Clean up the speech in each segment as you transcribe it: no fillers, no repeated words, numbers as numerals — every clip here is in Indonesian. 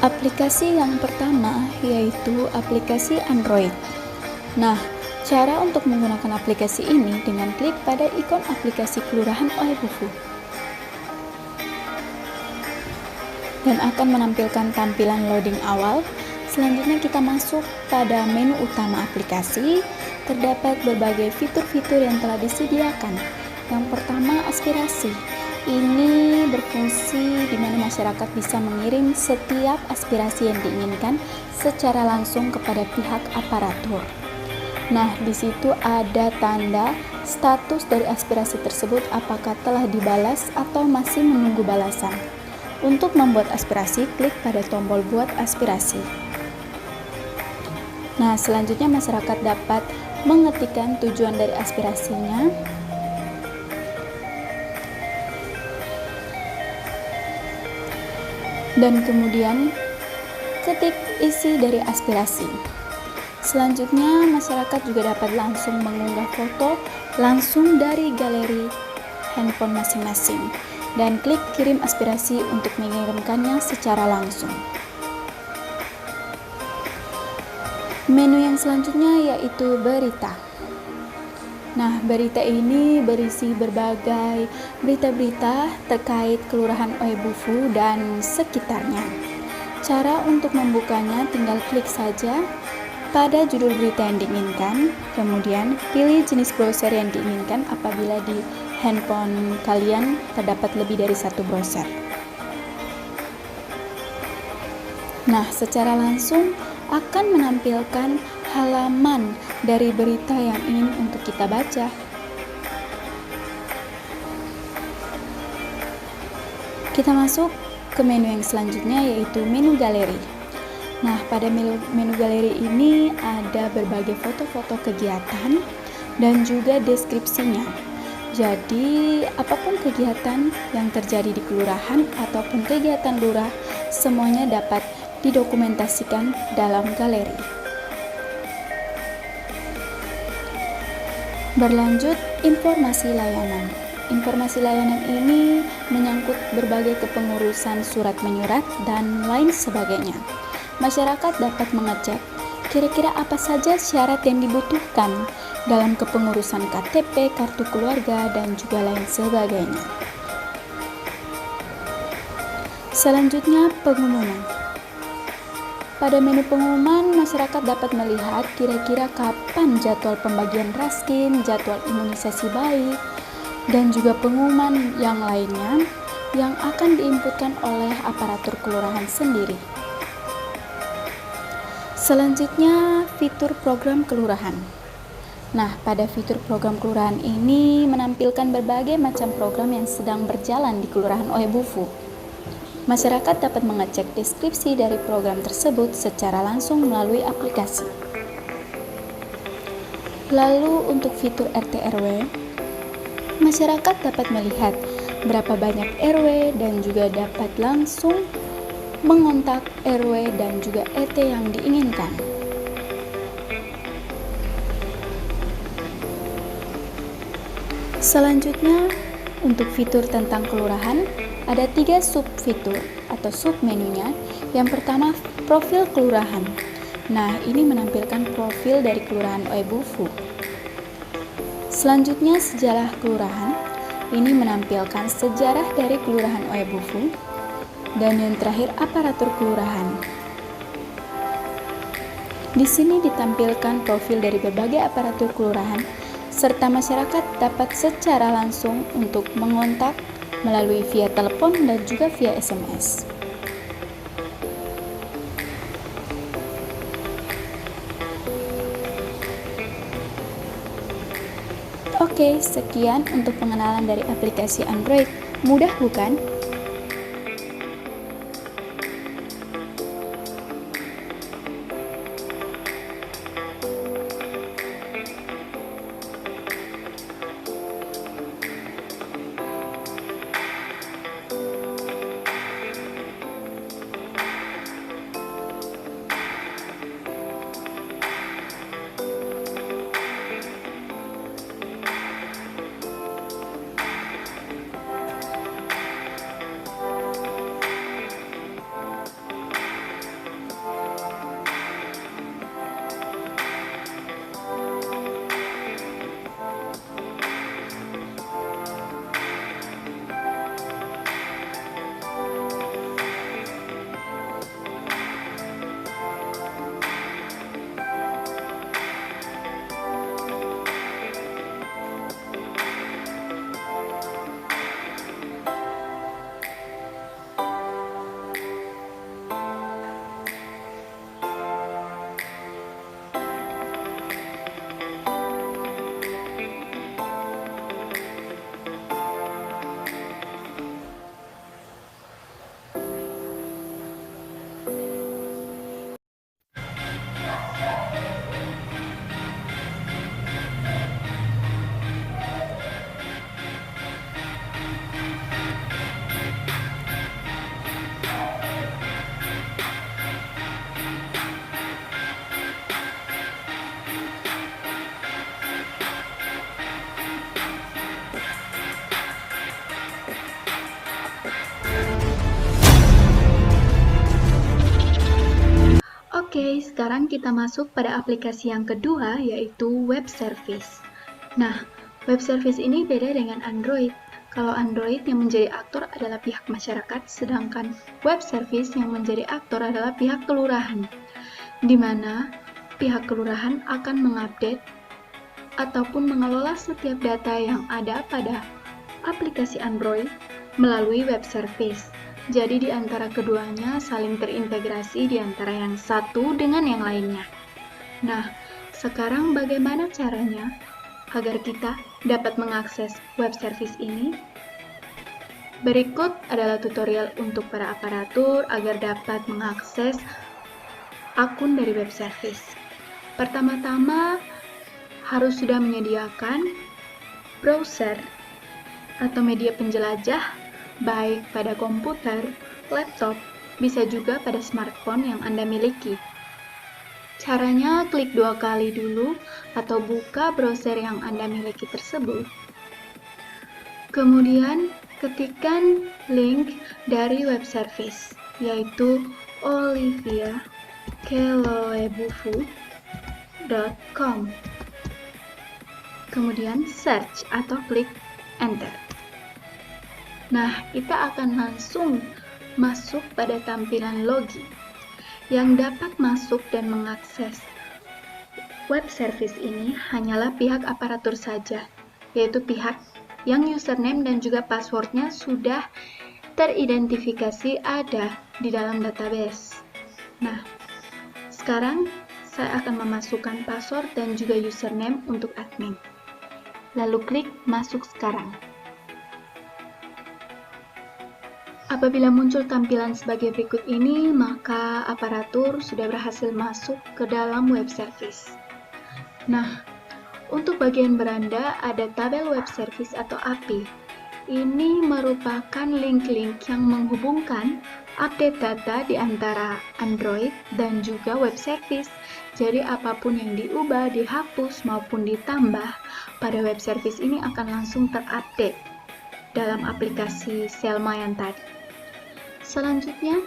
Aplikasi yang pertama yaitu aplikasi Android. Nah, cara untuk menggunakan aplikasi ini dengan klik pada ikon aplikasi Kelurahan Oebufu dan akan menampilkan tampilan loading awal. Selanjutnya kita masuk pada menu utama aplikasi. Terdapat berbagai fitur-fitur yang telah disediakan. Yang pertama, aspirasi. Ini berfungsi di mana masyarakat bisa mengirim setiap aspirasi yang diinginkan secara langsung kepada pihak aparatur. Nah, di situ ada tanda status dari aspirasi tersebut, apakah telah dibalas atau masih menunggu balasan. Untuk membuat aspirasi, klik pada tombol buat aspirasi. Nah, selanjutnya masyarakat dapat mengetikkan tujuan dari aspirasinya. Dan kemudian ketik isi dari aspirasi. Selanjutnya masyarakat juga dapat langsung mengunggah foto langsung dari galeri handphone masing-masing dan klik kirim aspirasi untuk mengirimkannya secara langsung. Menu yang selanjutnya yaitu berita. Nah, berita ini berisi berbagai berita-berita terkait Kelurahan Oebufu dan sekitarnya. Cara untuk membukanya tinggal klik saja pada judul berita yang diinginkan, kemudian pilih jenis browser yang diinginkan apabila di handphone kalian terdapat lebih dari satu browser. Nah, secara langsung akan menampilkan halaman dari berita yang ingin untuk kita baca. Kita masuk ke menu yang selanjutnya yaitu menu galeri. Nah, pada menu galeri ini ada berbagai foto-foto kegiatan dan juga deskripsinya. Jadi, apapun kegiatan yang terjadi di kelurahan ataupun kegiatan lurah, semuanya dapat didokumentasikan dalam galeri. Berlanjut, informasi layanan. Informasi layanan ini menyangkut berbagai kepengurusan surat menyurat dan lain sebagainya. Masyarakat dapat mengecek kira-kira apa saja syarat yang dibutuhkan dalam kepengurusan KTP, kartu keluarga, dan juga lain sebagainya. Selanjutnya, pengumuman. Pada menu pengumuman, masyarakat dapat melihat kira-kira kapan jadwal pembagian raskin, jadwal imunisasi bayi, dan juga pengumuman yang lainnya yang akan diinputkan oleh aparatur kelurahan sendiri. Selanjutnya, fitur program kelurahan. Nah, pada fitur program kelurahan ini menampilkan berbagai macam program yang sedang berjalan di Kelurahan Oebufu. Masyarakat dapat mengecek deskripsi dari program tersebut secara langsung melalui aplikasi. Lalu untuk fitur RT RW, masyarakat dapat melihat berapa banyak RW dan juga dapat langsung mengontak RW dan juga ET yang diinginkan. Selanjutnya, untuk fitur tentang kelurahan, ada 3 subfitur atau submenunya. Yang pertama, profil kelurahan. Nah, ini menampilkan profil dari Kelurahan Oebufu. Selanjutnya, sejarah kelurahan. Ini menampilkan sejarah dari Kelurahan Oebufu. Dan yang terakhir, aparatur kelurahan. Di sini ditampilkan profil dari berbagai aparatur kelurahan, serta masyarakat dapat secara langsung untuk mengontak melalui via telepon dan juga via SMS. Oke, sekian untuk pengenalan dari aplikasi Android. Mudah bukan? Oke, sekarang kita masuk pada aplikasi yang kedua, yaitu web service. Nah, web service ini beda dengan Android. Kalau Android yang menjadi aktor adalah pihak masyarakat, sedangkan web service yang menjadi aktor adalah pihak kelurahan, di mana pihak kelurahan akan mengupdate ataupun mengelola setiap data yang ada pada aplikasi Android melalui web service. Jadi di antara keduanya saling terintegrasi di antara yang satu dengan yang lainnya. Nah, sekarang bagaimana caranya agar kita dapat mengakses web service ini? Berikut adalah tutorial untuk para aparatur agar dapat mengakses akun dari web service. Pertama-tama harus sudah menyediakan browser atau media penjelajah baik pada komputer, laptop, bisa juga pada smartphone yang Anda miliki. Caranya klik 2 kali dulu atau buka browser yang Anda miliki tersebut. Kemudian ketikkan link dari web service, yaitu olivia.keloebufu.com. Kemudian search atau klik enter. Nah, kita akan langsung masuk pada tampilan login. Yang dapat masuk dan mengakses web service ini hanyalah pihak aparatur saja, yaitu pihak yang username dan juga passwordnya sudah teridentifikasi ada di dalam database. Nah, sekarang saya akan memasukkan password dan juga username untuk admin. Lalu klik masuk sekarang. Apabila muncul tampilan sebagai berikut ini, maka aparatur sudah berhasil masuk ke dalam web service. Nah, untuk bagian beranda ada tabel web service atau API. Ini merupakan link-link yang menghubungkan update data di antara Android dan juga web service. Jadi apapun yang diubah, dihapus maupun ditambah pada web service ini akan langsung terupdate dalam aplikasi Selma yang tadi. Selanjutnya,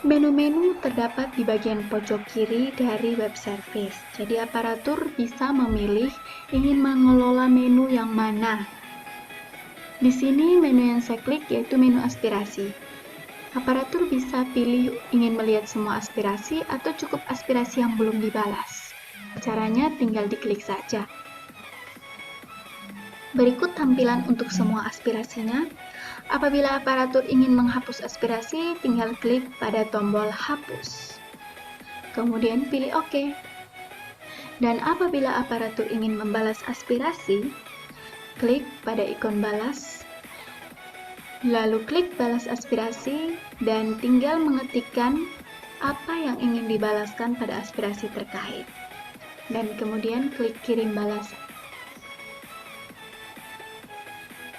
menu-menu terdapat di bagian pojok kiri dari web service. Jadi aparatur bisa memilih ingin mengelola menu yang mana. Di sini menu yang saya klik yaitu menu aspirasi. Aparatur bisa pilih ingin melihat semua aspirasi atau cukup aspirasi yang belum dibalas. Caranya tinggal diklik saja. Berikut tampilan untuk semua aspirasinya. Apabila aparatur ingin menghapus aspirasi, tinggal klik pada tombol hapus. Kemudian pilih OK. Dan apabila aparatur ingin membalas aspirasi, klik pada ikon balas. Lalu klik balas aspirasi dan tinggal mengetikkan apa yang ingin dibalaskan pada aspirasi terkait. Dan kemudian klik kirim balasan.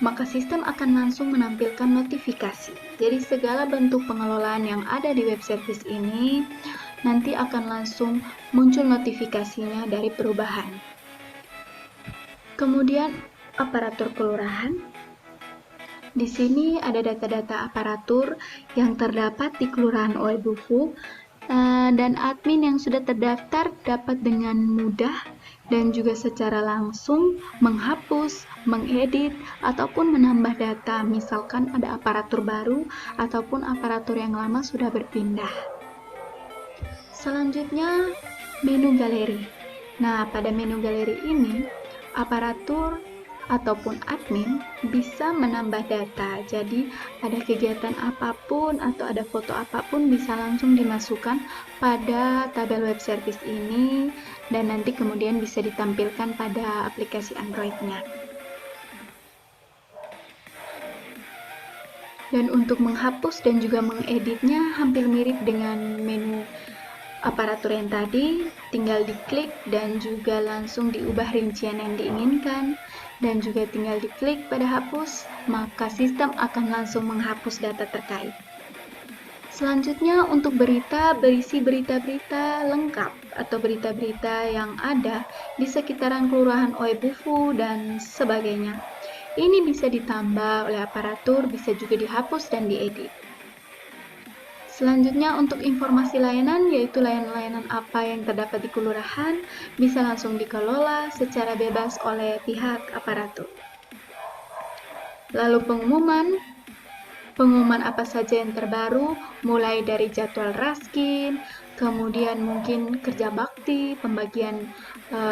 Maka sistem akan langsung menampilkan notifikasi. Jadi segala bentuk pengelolaan yang ada di web service ini nanti akan langsung muncul notifikasinya dari perubahan. Kemudian aparatur kelurahan. Di sini ada data-data aparatur yang terdapat di Kelurahan Oebufu dan admin yang sudah terdaftar dapat dengan mudah dan juga secara langsung menghapus, mengedit, ataupun menambah data, misalkan ada aparatur baru ataupun aparatur yang lama sudah berpindah. Selanjutnya, menu galeri. Nah, pada menu galeri ini, aparatur ataupun admin bisa menambah data. Jadi, ada kegiatan apapun atau ada foto apapun bisa langsung dimasukkan pada tabel web service ini dan nanti kemudian bisa ditampilkan pada aplikasi Android-nya. Dan untuk menghapus dan juga mengeditnya hampir mirip dengan menu aparatur yang tadi, tinggal diklik dan juga langsung diubah rincian yang diinginkan dan juga tinggal diklik pada hapus, maka sistem akan langsung menghapus data terkait. Selanjutnya untuk berita, berisi berita-berita lengkap atau berita-berita yang ada di sekitaran Kelurahan Oebufu dan sebagainya. Ini bisa ditambah oleh aparatur, bisa juga dihapus dan diedit. Selanjutnya untuk informasi layanan, yaitu layanan-layanan apa yang terdapat di kelurahan, bisa langsung dikelola secara bebas oleh pihak aparatur. Lalu pengumuman apa saja yang terbaru, mulai dari jadwal raskin, kemudian mungkin kerja bakti, pembagian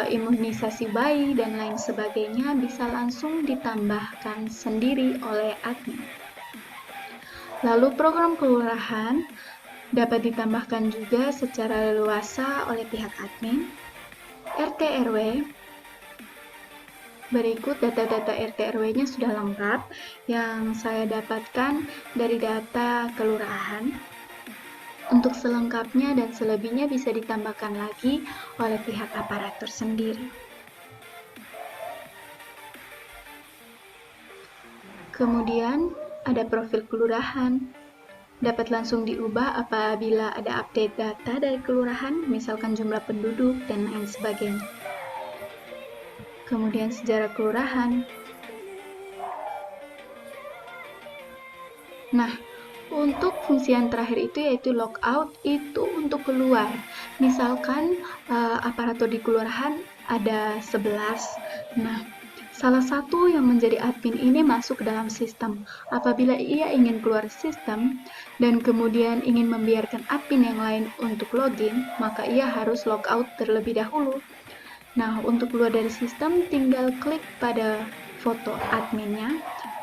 imunisasi bayi, dan lain sebagainya bisa langsung ditambahkan sendiri oleh admin. Lalu program kelurahan dapat ditambahkan juga secara leluasa oleh pihak admin. RT RW, berikut data-data RT RW-nya sudah lengkap yang saya dapatkan dari data kelurahan. Untuk selengkapnya dan selebihnya bisa ditambahkan lagi oleh pihak aparatur sendiri. Kemudian ada profil kelurahan. Dapat langsung diubah apabila ada update data dari kelurahan, misalkan jumlah penduduk dan lain sebagainya. Kemudian sejarah kelurahan. Nah, untuk fungsi yang terakhir itu yaitu logout, itu untuk keluar. Misalkan aparatur di kelurahan ada 11. Nah, salah satu yang menjadi admin ini masuk ke dalam sistem. Apabila ia ingin keluar sistem dan kemudian ingin membiarkan admin yang lain untuk login, maka ia harus logout terlebih dahulu. Nah, untuk keluar dari sistem tinggal klik pada foto adminnya,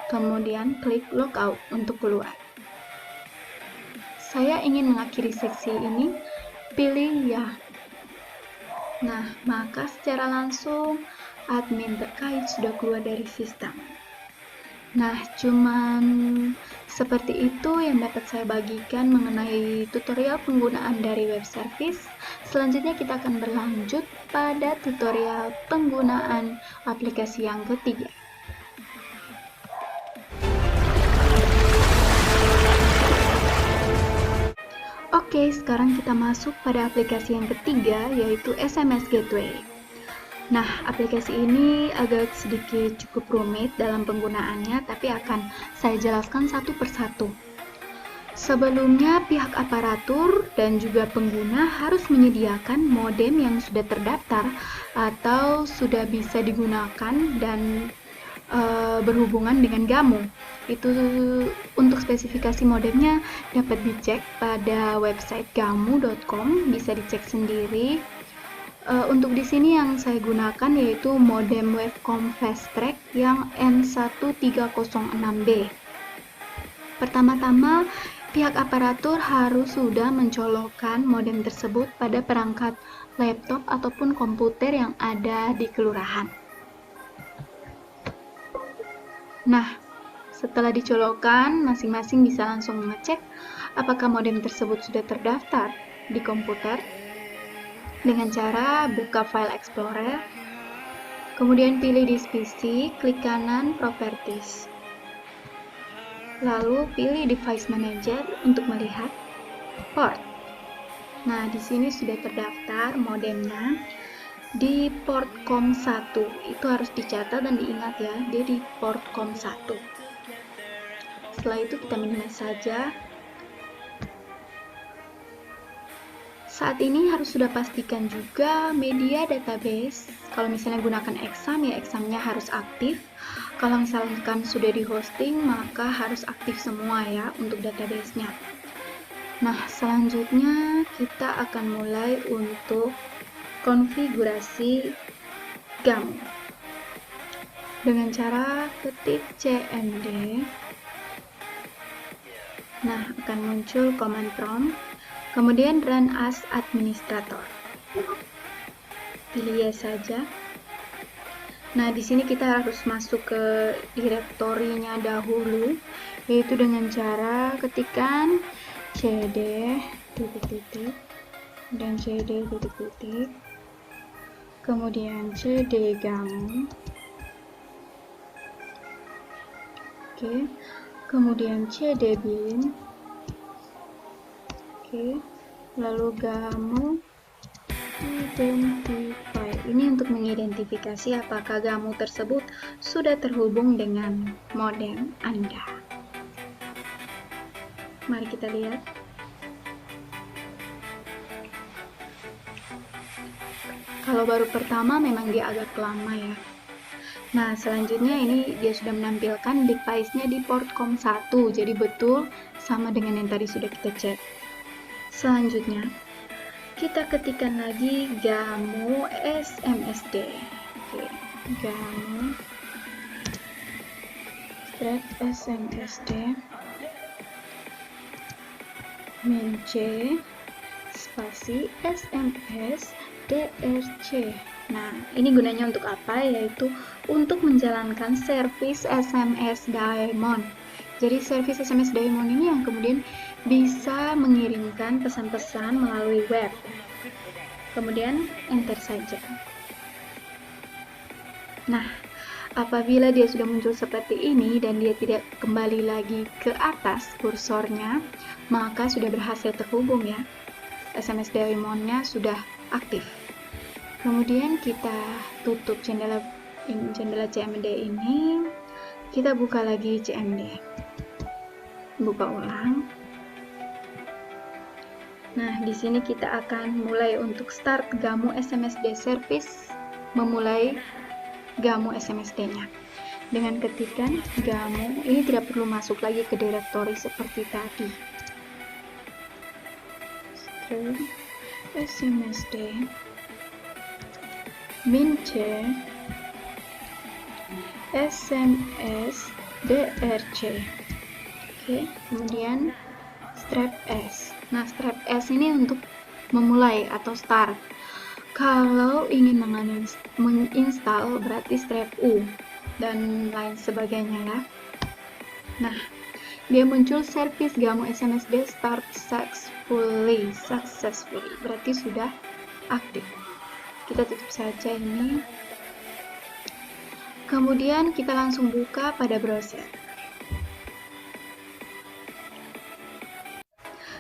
kemudian klik logout untuk keluar. Saya ingin mengakhiri seksi ini, pilih ya. Nah, maka secara langsung admin terkait sudah keluar dari sistem. Nah, cuman seperti itu yang dapat saya bagikan mengenai tutorial penggunaan dari web service. Selanjutnya kita akan berlanjut pada tutorial penggunaan aplikasi yang ketiga. Oke, sekarang kita masuk pada aplikasi yang ketiga, yaitu SMS Gateway. Nah, aplikasi ini agak sedikit cukup rumit dalam penggunaannya, tapi akan saya jelaskan satu persatu. Sebelumnya, pihak aparatur dan juga pengguna harus menyediakan modem yang sudah terdaftar atau sudah bisa digunakan dan berhubungan dengan GAMU. Itu untuk spesifikasi modemnya dapat dicek pada website gamu.com, bisa dicek sendiri. Untuk di sini yang saya gunakan yaitu modem Wavecom Fast Track yang N1306B. Pertama-tama, pihak aparatur harus sudah mencolokkan modem tersebut pada perangkat laptop ataupun komputer yang ada di kelurahan. Nah, setelah dicolokkan, masing-masing bisa langsung mengecek apakah modem tersebut sudah terdaftar di komputer dengan cara buka file Explorer, kemudian pilih disk PC, klik kanan Properties, lalu pilih Device Manager untuk melihat port. Nah, di sini sudah terdaftar modemnya di port COM1. Itu harus dicatat dan diingat ya, dia di port COM1. Setelah itu kita minimize saja. Saat ini harus sudah pastikan juga media database. Kalau misalnya gunakan exam, ya examnya harus aktif. Kalau misalkan sudah di hosting, maka harus aktif semua ya untuk database-nya. Nah, selanjutnya kita akan mulai untuk konfigurasi GAMU dengan cara ketik cmd. Nah, akan muncul command prompt, kemudian run as administrator. Pilih yes saja. Nah, di sini kita harus masuk ke direktorinya dahulu, yaitu dengan cara ketikkan cd titik-titik dan cd titik-titik, kemudian cd gamu, oke, kemudian cd bin, oke, lalu gamu identify. Ini untuk mengidentifikasi apakah gamu tersebut sudah terhubung dengan modem Anda. Mari kita lihat. Kalau baru pertama memang dia agak lama ya. Nah, selanjutnya ini dia sudah menampilkan device-nya di port COM1, jadi betul sama dengan yang tadi sudah kita cek. Selanjutnya, kita ketikkan lagi Gamo SMSD. Oke, Gamo strap SMSD min C spasi SMS DRC. Nah, ini gunanya untuk apa? Yaitu untuk menjalankan servis SMS Diamond. Jadi servis SMS Diamond ini yang kemudian bisa mengirimkan pesan-pesan melalui web. Kemudian enter saja. Nah, apabila dia sudah muncul seperti ini dan dia tidak kembali lagi ke atas kursornya, maka sudah berhasil terhubung ya. SMS Diamond-nya sudah aktif. Kemudian kita tutup jendela CMD ini, kita buka lagi CMD, buka ulang. Nah, di sini kita akan mulai untuk start Gamo SMSD service, memulai Gamo SMSD-nya. Dengan ketikan Gamo, ini tidak perlu masuk lagi ke direktori seperti tadi. Start SMSD min C SMS DRC. Oke, kemudian strap S. Nah, strap S ini untuk memulai atau start. Kalau ingin menginstal berarti strap U dan lain sebagainya ya. Nah, dia muncul service Gamo SMSD start successfully, berarti sudah aktif. Kita tutup saja ini. Kemudian kita langsung buka pada browser.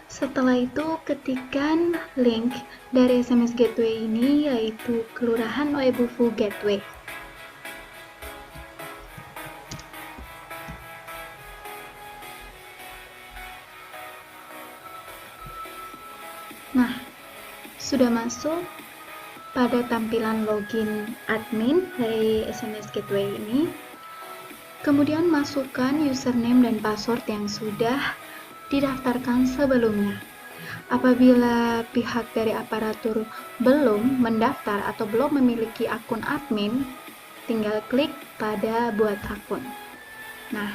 Setelah itu ketikkan link dari SMS Gateway ini, yaitu Kelurahan Oebufu Gateway. Nah, sudah masuk pada tampilan login admin dari SMS Gateway ini. Kemudian masukkan username dan password yang sudah didaftarkan sebelumnya. Apabila pihak dari aparatur belum mendaftar atau belum memiliki akun admin, tinggal klik pada buat akun. Nah,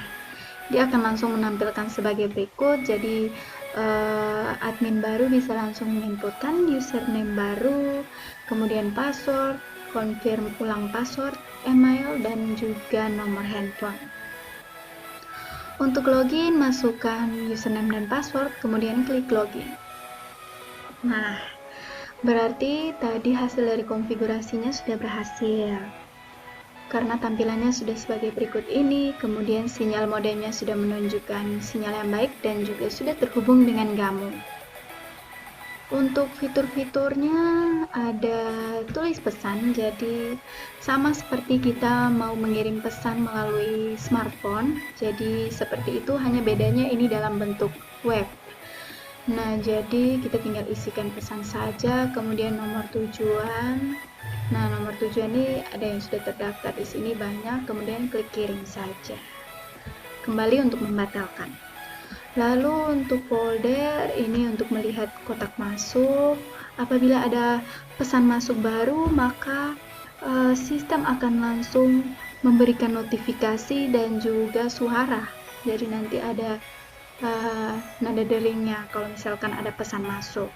dia akan langsung menampilkan sebagai berikut. Jadi admin baru bisa langsung menginputkan username baru, kemudian password, confirm ulang password, email, dan juga nomor handphone. Untuk login, masukkan username dan password, kemudian klik login. Nah, berarti tadi hasil dari konfigurasinya sudah berhasil. Karena tampilannya sudah sebagai berikut ini, kemudian sinyal modemnya sudah menunjukkan sinyal yang baik dan juga sudah terhubung dengan Gamo. Untuk fitur-fiturnya ada tulis pesan, jadi sama seperti kita mau mengirim pesan melalui smartphone. Jadi seperti itu, hanya bedanya ini dalam bentuk web. Nah, jadi kita tinggal isikan pesan saja, kemudian nomor tujuan. Nah, nomor tujuan ini ada yang sudah terdaftar di sini banyak, kemudian klik kirim saja. Kembali untuk membatalkan. Lalu untuk folder ini untuk melihat kotak masuk. Apabila ada pesan masuk baru, maka sistem akan langsung memberikan notifikasi dan juga suara. Jadi nanti ada nada deringnya kalau misalkan ada pesan masuk.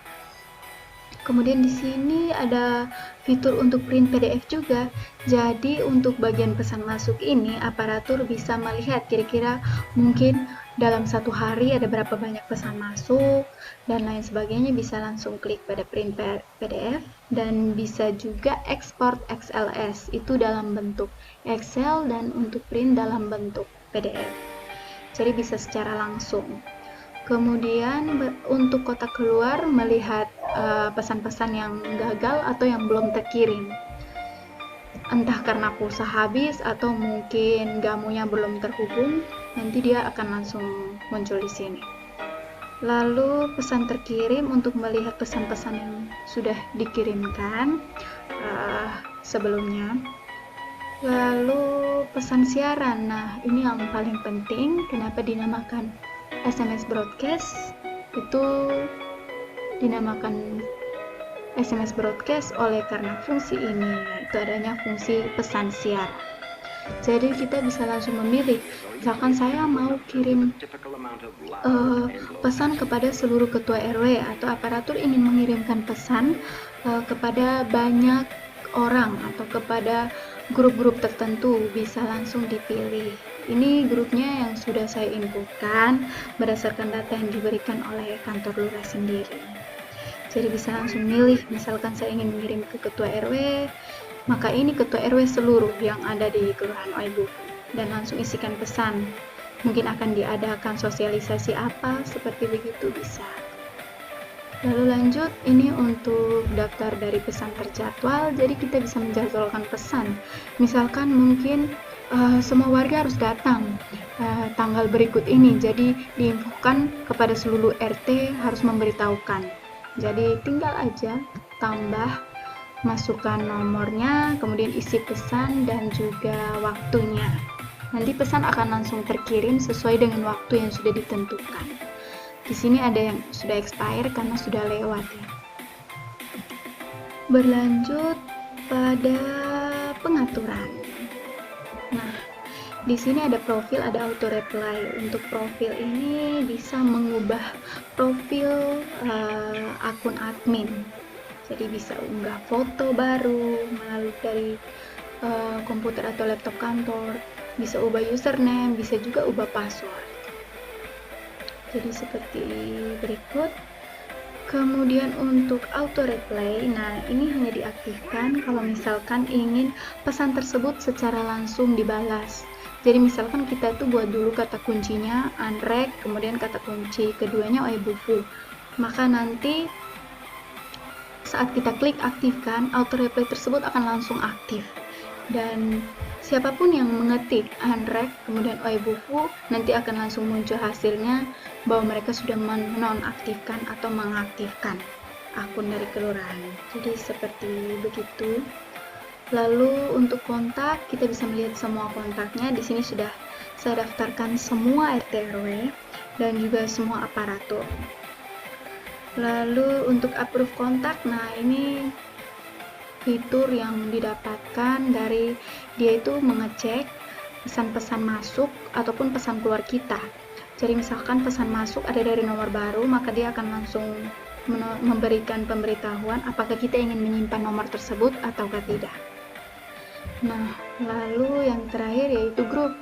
Kemudian di sini ada fitur untuk print PDF juga. Jadi untuk bagian pesan masuk ini, aparatur bisa melihat kira-kira mungkin dalam satu hari ada berapa banyak pesan masuk dan lain sebagainya. Bisa langsung klik pada print PDF dan bisa juga ekspor XLS, itu dalam bentuk Excel, dan untuk print dalam bentuk PDF. Jadi bisa secara langsung. Kemudian untuk kotak keluar melihat pesan-pesan yang gagal atau yang belum terkirim. Entah karena pulsa habis atau mungkin Gamonya belum terhubung, nanti dia akan langsung muncul di sini. Lalu pesan terkirim, untuk melihat pesan-pesan yang sudah dikirimkan, sebelumnya. Lalu pesan siaran, nah ini yang paling penting. Kenapa dinamakan SMS broadcast? Itu dinamakan SMS broadcast oleh karena fungsi ini, yaitu adanya fungsi pesan siaran. Jadi kita bisa langsung memilih, misalkan saya mau kirim pesan kepada seluruh ketua RW atau aparatur ingin mengirimkan pesan kepada banyak orang atau kepada grup-grup tertentu, bisa langsung dipilih. Ini grupnya yang sudah saya inputkan berdasarkan data yang diberikan oleh kantor lurah sendiri. Jadi bisa langsung milih, misalkan saya ingin mengirim ke ketua RW, maka ini ketua RW seluruh yang ada di Kelurahan Oebu, dan langsung isikan pesan. Mungkin akan diadakan sosialisasi apa, seperti begitu bisa. Lalu lanjut, ini untuk daftar dari pesan terjadwal, jadi kita bisa menjadwalkan pesan. Misalkan mungkin semua warga harus datang tanggal berikut ini, jadi diinfokan kepada seluruh RT harus memberitahukan. Jadi tinggal aja tambah, masukkan nomornya, kemudian isi pesan dan juga waktunya. Nanti pesan akan langsung terkirim sesuai dengan waktu yang sudah ditentukan. Di sini ada yang sudah expire karena sudah lewat ya. Berlanjut pada pengaturan. Nah, di sini ada profil, ada auto reply. Untuk profil ini bisa mengubah profil akun admin. Jadi bisa unggah foto baru melalui dari komputer atau laptop kantor, bisa ubah username, bisa juga ubah password. Jadi seperti berikut. Kemudian untuk auto reply, nah ini hanya diaktifkan kalau misalkan ingin pesan tersebut secara langsung dibalas. Jadi misalkan kita tuh buat dulu kata kuncinya Anrek, kemudian kata kunci keduanya Oebufu, maka nanti saat kita klik aktifkan, auto reply tersebut akan langsung aktif. Dan siapapun yang mengetik Anrek kemudian Oebufu, nanti akan langsung muncul hasilnya bahwa mereka sudah menonaktifkan atau mengaktifkan akun dari kelurahan. Jadi seperti begitu. Lalu untuk kontak, kita bisa melihat semua kontaknya. Di sini sudah saya daftarkan semua RT RW dan juga semua aparatur. Lalu untuk approve kontak, nah ini fitur yang didapatkan dari dia itu mengecek pesan-pesan masuk ataupun pesan keluar kita. Jadi misalkan pesan masuk ada dari nomor baru, maka dia akan langsung memberikan pemberitahuan apakah kita ingin menyimpan nomor tersebut ataukah tidak. Nah, lalu yang terakhir yaitu grup.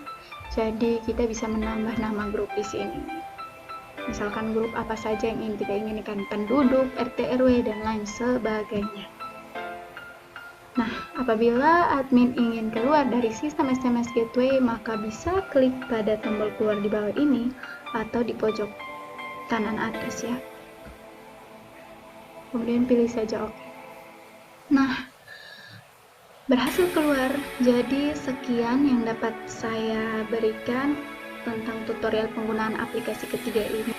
Jadi kita bisa menambah nama grup di sini. Misalkan grup apa saja yang ingin kita inginkan, penduduk, RT RW dan lain sebagainya. Nah, apabila admin ingin keluar dari sistem SMS Gateway, maka bisa klik pada tombol keluar di bawah ini atau di pojok kanan atas ya. Kemudian pilih saja OK. Nah, berhasil keluar. Jadi sekian yang dapat saya berikan tentang tutorial penggunaan aplikasi ketiga ini.